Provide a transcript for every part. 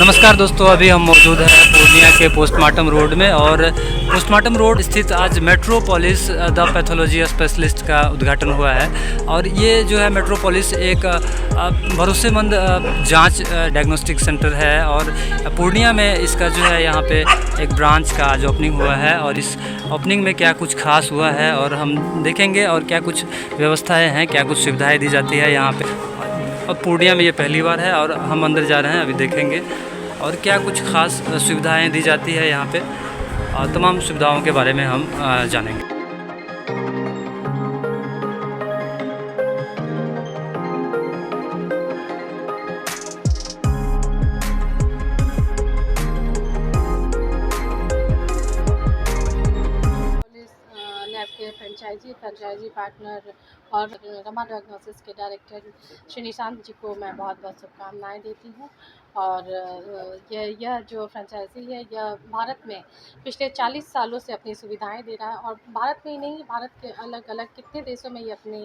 नमस्कार दोस्तों, अभी हम मौजूद हैं पूर्णिया के पोस्टमार्टम रोड में। और पोस्टमार्टम रोड स्थित आज मेट्रोपोलिस द पैथोलॉजी स्पेशलिस्ट का उद्घाटन हुआ है। और ये जो है मेट्रोपोलिस एक भरोसेमंद जांच डायग्नोस्टिक सेंटर है। और पूर्णिया में इसका जो है यहाँ पे एक ब्रांच का आज ओपनिंग हुआ है। और इस ओपनिंग में क्या कुछ खास हुआ है और हम देखेंगे, और क्या कुछ व्यवस्थाएँ हैं, क्या कुछ सुविधाएँ दी जाती है यहाँ पर। और पूर्णिया में ये पहली बार है और हम अंदर जा रहे हैं, अभी देखेंगे और क्या कुछ ख़ास सुविधाएं दी जाती है यहाँ पे। और तमाम सुविधाओं के बारे में हम जानेंगे। लैब के फ्रेंचाइजी पार्टनर और रमा डायग्नोसिस के डायरेक्टर श्री निशांत जी को मैं बहुत बहुत शुभकामनाएँ देती हूँ। और यह जो फ्रेंचाइजी है यह भारत में पिछले 40 सालों से अपनी सुविधाएं दे रहा है। और भारत में ही नहीं, भारत के अलग अलग कितने देशों में ये अपनी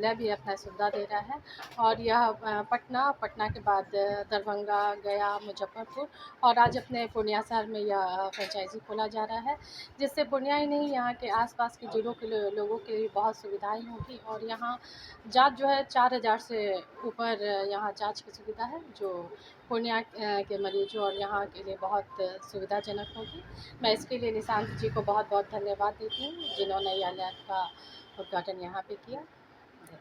लैब ये अपना सुविधा दे रहा है। और यह पटना के बाद दरभंगा, गया, मुजफ्फरपुर और आज अपने पूर्णिया शहर में यह फ्रेंचाइजी खोला जा रहा है, जिससे पूर्णिया ही नहीं, यहाँ के आसपास के जिलों के लोगों के लिए बहुत सुविधाएं होगी। और यहाँ जांच जो है 4000 से ऊपर यहाँ जांच की सुविधा है, जो पूर्णिया के मरीजों और यहाँ के लिए बहुत सुविधाजनक होगी। मैं इसके लिए निशांत जी को बहुत बहुत धन्यवाद देती हूँ, जिन्होंने यह लैब का उद्घाटन यहाँ पे किया।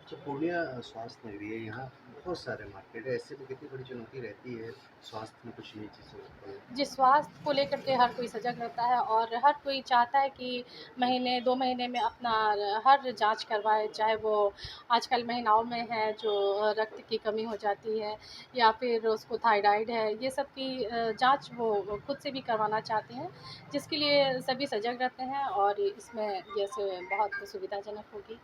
तो पूर्णिया स्वास्थ्य नगरी है, यहाँ बहुत सारे मार्केट है, ऐसे में कितनी बड़ी चुनौती रहती है स्वास्थ्य में कुछ नई चीज़ें। जी, स्वास्थ्य को लेकर के हर कोई सजग रहता है और हर कोई चाहता है कि महीने 2 महीने में अपना हर जांच करवाए, चाहे वो आजकल महिलाओं में है जो रक्त की कमी हो जाती है या फिर उसको थायराइड है, ये सब की जांच वो खुद से भी करवाना चाहते हैं, जिसके लिए सभी सजग रहते हैं। और इसमें जैसे बहुत सुविधाजनक होगी।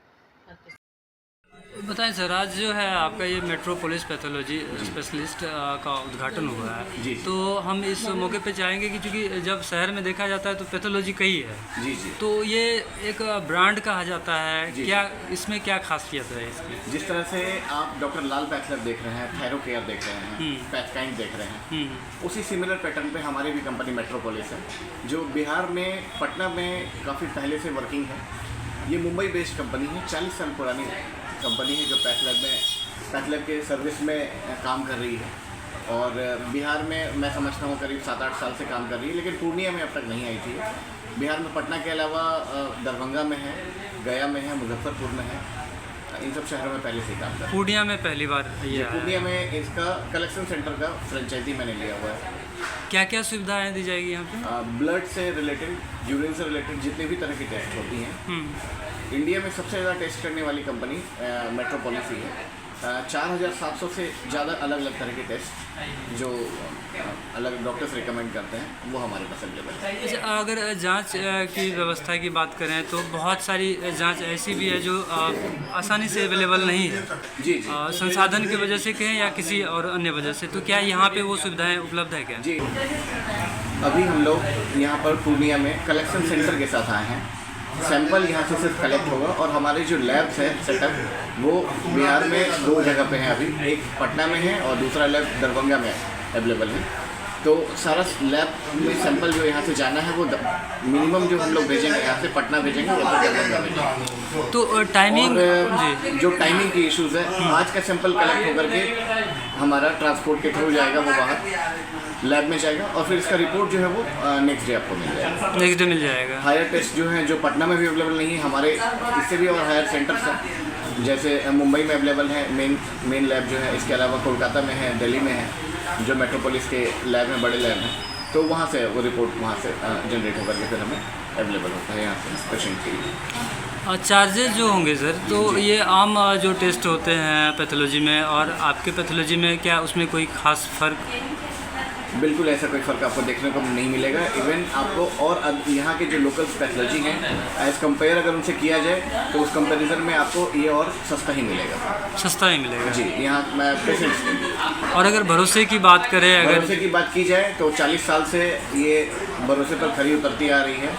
बताएं सर, आज जो है आपका ये मेट्रोपोलिस पैथोलॉजी स्पेशलिस्ट का उद्घाटन हुआ है। जी। तो हम इस मौके पे चाहेंगे कि चूँकि जब शहर में देखा जाता है तो पैथोलॉजी कई है। जी जी। तो ये एक ब्रांड कहा जाता है, क्या इसमें क्या खासियत है इसकी? जिस तरह से आप डॉक्टर लाल पैथलर देख रहे हैं, थैरो केयर देख रहे हैं, पैथकाइंड देख रहे हैं, उसी सिमिलर पैटर्न पे हमारी भी कंपनी मेट्रोपोलिस है, जो बिहार में पटना में काफ़ी पहले से वर्किंग है। ये मुंबई बेस्ड कंपनी है, 40 साल पुरानी कंपनी है, जो पैथलर के सर्विस में काम कर रही है। और बिहार में मैं समझता हूँ करीब 7-8 साल से काम कर रही है, लेकिन पूर्णिया में अब तक नहीं आई थी। बिहार में पटना के अलावा दरभंगा में है, गया में है, मुजफ्फरपुर में है, इन सब शहरों में पहले से काम कर रही है। पूर्णिया में पहली बार ये पूर्णिया में इसका कलेक्शन सेंटर का फ्रेंचाइजी मैंने लिया हुआ है। क्या क्या सुविधाएं दी जाएगी यहाँ पे? ब्लड से रिलेटेड, यूरिन से रिलेटेड जितने भी तरह की टेस्ट होती हैं, इंडिया में सबसे ज़्यादा टेस्ट करने वाली कंपनी मेट्रोपोलिस ही है। 4700 से ज़्यादा अलग अलग तरह के टेस्ट जो अलग डॉक्टर्स रिकमेंड करते हैं वो हमारे पास अवेलेबल है। अच्छा, अगर जांच की व्यवस्था की बात करें तो बहुत सारी जांच ऐसी भी है जो आसानी से अवेलेबल नहीं है। जी जी। संसाधन की वजह से कहें या किसी और अन्य वजह से, तो क्या यहाँ पे वो सुविधाएं उपलब्ध है क्या? जी, अभी हम लोग यहाँ पर पूर्णिया में कलेक्शन सेंटर के साथ आए हैं। सैंपल यहाँ से सिर्फ कलेक्ट होगा और हमारे जो लैब्स है सेटअप वो बिहार में 2 जगह पे हैं अभी, एक पटना में है और दूसरा लैब दरभंगा में अवेलेबल है। तो सारा लैब में सैंपल जो यहाँ से जाना है वो मिनिमम जो हम लोग भेजेंगे यहाँ से पटना भेजेंगे या फिर दरभंगा भेजेंगे। तो टाइमिंग जी, जो टाइमिंग की इश्यूज़ है, आज का सैंपल कलेक्ट होकर के हमारा ट्रांसपोर्ट के थ्रू जाएगा, वो बाहर लैब में जाएगा और फिर इसका रिपोर्ट जो है वो नेक्स्ट डे आपको मिल जाएगा। नेक्स्ट डे मिल जाएगा। हायर टेस्ट जो हैं, जो पटना में भी अवेलेबल नहीं है, हमारे इससे भी और हायर सेंटर्स हैं, जैसे मुंबई में अवेलेबल है मेन लैब जो है, इसके अलावा कोलकाता में है, दिल्ली में है, जो मेट्रोपोलिस के लैब में बड़े लैब हैं, तो वहाँ से वो रिपोर्ट वहाँ से जनरेट होकर के फिर हमें अवेलेबल होता है यहाँ से पेशेंट के लिए। चार्जेज जो होंगे सर, तो ये आम जो टेस्ट होते हैं पैथोलॉजी में और आपके पैथोलॉजी में, क्या उसमें कोई ख़ास फ़र्क? बिल्कुल ऐसा कोई फ़र्क आपको देखने को नहीं मिलेगा। इवन आपको और यहाँ के जो लोकल पैथोलॉजी हैं एज़ कम्पेयर अगर उनसे किया जाए तो उस कंपैरिजन में आपको ये और सस्ता ही मिलेगा। सस्ता ही मिलेगा जी, यहाँ मैं पेशेंट्स। और अगर भरोसे की बात करें, अगर भरोसे की बात की जाए तो 40 साल से ये भरोसे पर खरी उतरती आ रही है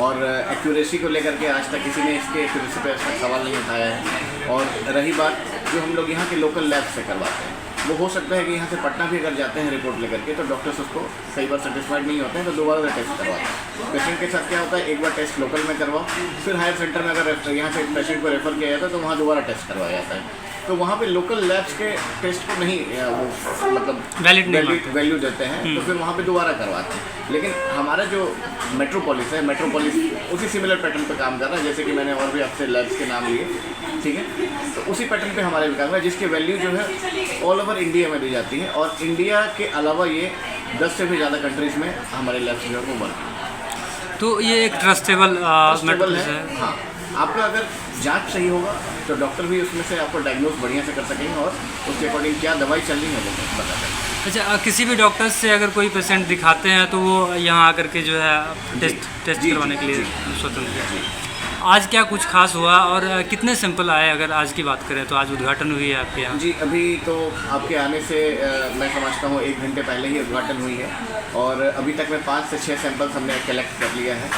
और एक्यूरेसी को लेकर के आज तक किसी ने इसके एक्यूरेसी पर सवाल नहीं उठाया है। और रही बात जो हम लोग यहाँ के लोकल लैब से करवाते हैं, वो हो सकता है कि यहाँ से पटना भी अगर जाते हैं रिपोर्ट लेकर के, तो डॉक्टर्स उसको कई बार सेटिस्फाइड नहीं होते हैं, तो दोबारा टेस्ट करवाते हैं। पेशेंट के साथ क्या होता है, एक बार टेस्ट लोकल में करवाओ, फिर हायर सेंटर में अगर यहाँ से पेशेंट को रेफर किया जाता है तो वहाँ दोबारा टेस्ट करवाया जाता है। तो वहाँ पे लोकल लैब्स के टेस्ट को नहीं वो मतलब वैल्यू देते हैं, तो फिर वहाँ पे दोबारा करवाते हैं। लेकिन हमारा जो मेट्रोपोलिस है, मेट्रोपोलिस उसी सिमिलर पैटर्न पे काम कर रहा है, जैसे कि मैंने और भी आपसे लैब्स के नाम लिए, ठीक है, तो उसी पैटर्न पे हमारे भी काम है, जिसकी वैल्यू जो है ऑल ओवर इंडिया में दी जाती है। और इंडिया के अलावा ये 10 से भी ज़्यादा कंट्रीज़ में हमारे लैब्स जो है वो वर्क है। तो ये एक ट्रस्टेबल है। हाँ, आपका अगर जांच सही होगा तो डॉक्टर भी उसमें से आपको डायग्नोस बढ़िया से कर सकेंगे और उसके अकॉर्डिंग क्या दवाई चल रही है वो बता देंगे। अच्छा, किसी भी डॉक्टर से अगर कोई पेशेंट दिखाते हैं तो वो यहाँ आकर के जो है टेस्ट करवाने के लिए स्वतंत्र है। आज क्या कुछ खास हुआ और कितने सैंपल आए, अगर आज की बात करें तो आज उद्घाटन हुई है आपके यहाँ? जी, अभी तो आपके आने से मैं समझता हूँ 1 घंटे पहले ही उद्घाटन हुई है और अभी तक में 5 से 6 सैंपल्स हमने कलेक्ट कर लिया है।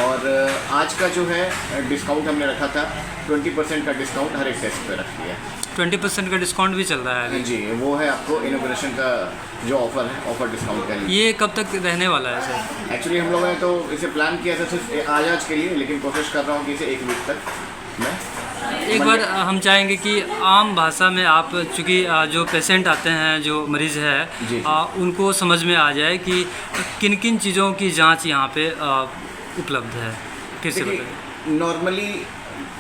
और आज का जो है डिस्काउंट हमने रखा था, 20% का डिस्काउंट हर एक टेस्ट पे रख दिया है। 20% का डिस्काउंट भी चल रहा है जी, वो है आपको इनॉग्रेशन का जो ऑफ़र है, ऑफ़र डिस्काउंट का। ये कब तक रहने वाला है सर? एक्चुअली हम लोगों ने तो इसे प्लान किया था सिर्फ आज के लिए, लेकिन कोशिश कर रहा हूँ कि इसे 1 वीक तक मैं एक बार हम चाहेंगे कि आम भाषा में आप, चूँकि जो पेशेंट आते हैं, जो मरीज़ है, उनको समझ में आ जाए कि किन किन चीज़ों की जांच यहाँ पे उपलब्ध है, फिर से बताइए। नॉर्मली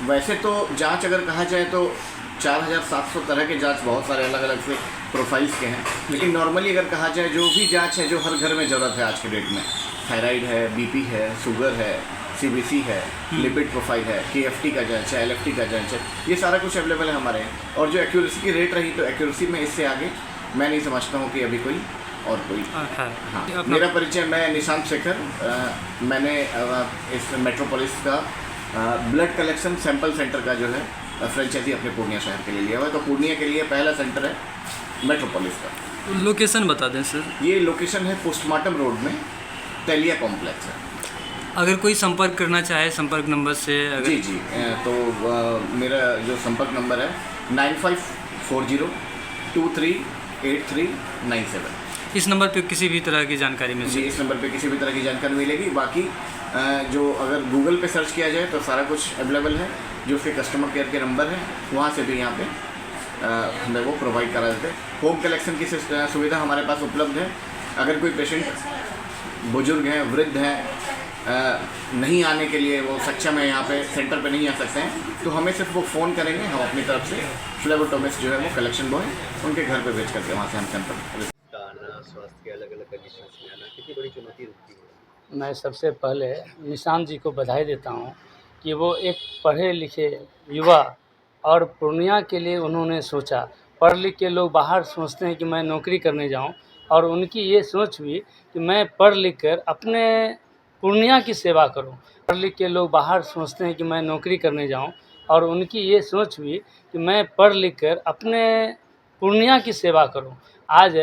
वैसे तो जांच अगर कहा जाए तो 4700 तरह के जांच बहुत सारे अलग अलग से प्रोफाइल्स के हैं, लेकिन नॉर्मली अगर कहा जाए जो भी जांच है जो हर घर में ज़रूरत है आज के डेट में, थायराइड है, बीपी है, शुगर है, सीबीसी है, लिपिड प्रोफाइल है, केएफटी का जांच है, एलएफटी का जांच है, ये सारा कुछ अवेलेबल है हमारे यहाँ। और जो एक्यूरेसी की रेट रही, तो एक्यूरेसी में इससे आगे मैं नहीं समझता हूँ कि अभी कोई और कोई। हाँ, मेरा परिचय, मैं निशांत शेखर, मैंने इस मेट्रोपोलिस का ब्लड कलेक्शन सैंपल सेंटर का जो है फ्रेंचाइजी अपने पूर्णिया शहर के लिए लिया हुआ है। तो पूर्णिया के लिए पहला सेंटर है मेट्रोपोलिस का। लोकेशन बता दें सर। ये लोकेशन है पोस्टमार्टम रोड में, तेलिया कॉम्प्लेक्स है। अगर कोई संपर्क करना चाहे, संपर्क नंबर से अगर... जी, तो मेरा जो संपर्क नंबर है 9540238397। इस नंबर पे किसी भी तरह की जानकारी मिल जी, इस नंबर पे किसी भी तरह की जानकारी मिलेगी। बाकी जो अगर गूगल पे सर्च किया जाए तो सारा कुछ अवेलेबल है, जो उसके कस्टमर केयर के नंबर हैं वहाँ से भी यहाँ पे हमें वो प्रोवाइड करा देते हैं। होम कलेक्शन की सुविधा हमारे पास उपलब्ध है। अगर कोई पेशेंट बुजुर्ग हैं, वृद्ध हैं, नहीं आने के लिए वो सक्षम है, यहाँ पे सेंटर पे नहीं आ सकते हैं, तो हमें सिर्फ वो फ़ोन करेंगे, हम अपनी तरफ से फ्लेबोटोमिस्ट जो है वो कलेक्शन बॉय उनके घर पे भेज करके वहाँ से हम सैंपल। स्वास्थ्य के अलग अलग कंडीशंस में आना कितनी बड़ी चुनौती होती है? मैं सबसे पहले निशांत जी को बधाई देता हूँ कि वो एक पढ़े लिखे युवा और पूर्णिया के लिए उन्होंने सोचा। पढ़ लिख के लोग बाहर सोचते हैं कि मैं नौकरी करने जाऊँ, और उनकी ये सोच हुई कि मैं पढ़ लिख कर अपने पूर्णिया की सेवा करूँ। पढ़ लिख के लोग बाहर सोचते हैं कि मैं नौकरी करने जाऊँ, और उनकी ये सोच हुई कि मैं पढ़ लिख कर अपने पूर्णिया की सेवा करूँ। आज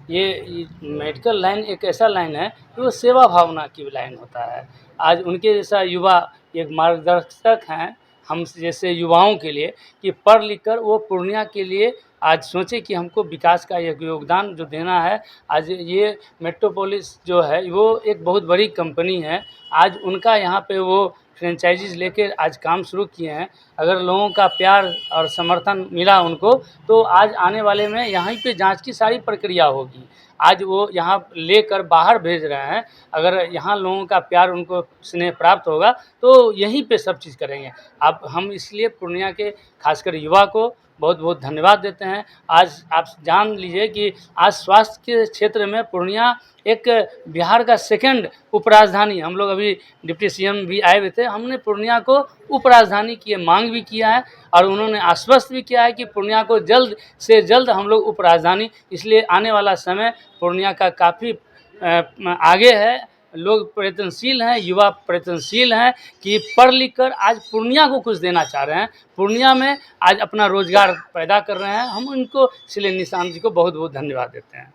ये मेडिकल लाइन एक ऐसा लाइन है कि वो सेवा भावना की लाइन होता है। आज उनके जैसा युवा एक मार्गदर्शक हैं हम जैसे युवाओं के लिए, कि पढ़ लिख कर वो पूर्णिया के लिए आज सोचे कि हमको विकास का एक योगदान जो देना है। आज ये मेट्रोपोलिस जो है वो एक बहुत बड़ी कंपनी है। आज उनका यहाँ पे वो फ्रेंचाइजीज़ लेकर आज काम शुरू किए हैं। अगर लोगों का प्यार और समर्थन मिला उनको, तो आज आने वाले में यहाँ पे जांच की सारी प्रक्रिया होगी। आज वो यहाँ लेकर बाहर भेज रहे हैं। अगर यहाँ लोगों का प्यार, उनको स्नेह प्राप्त होगा तो यहीं पे सब चीज़ करेंगे। अब हम इसलिए पूर्णिया के खासकर युवा को बहुत बहुत धन्यवाद देते हैं। आज आप जान लीजिए कि आज स्वास्थ्य के क्षेत्र में पूर्णिया एक बिहार का सेकंड उपराजधानी, हम लोग अभी डिप्टी सीएम भी आए हुए थे, हमने पूर्णिया को उपराजधानी की मांग भी किया है, और उन्होंने आश्वस्त भी किया है कि पूर्णिया को जल्द से जल्द हम लोग उपराजधानी, इसलिए आने वाला समय पूर्णिया का काफ़ी आगे है। लोग प्रयत्नशील हैं, युवा प्रयत्नशील हैं कि पढ़ लिख कर आज पूर्णिया को कुछ देना चाह रहे हैं, पूर्णिया में आज अपना रोजगार पैदा कर रहे हैं। हम उनको इसलिए निशांत जी को बहुत बहुत धन्यवाद देते हैं।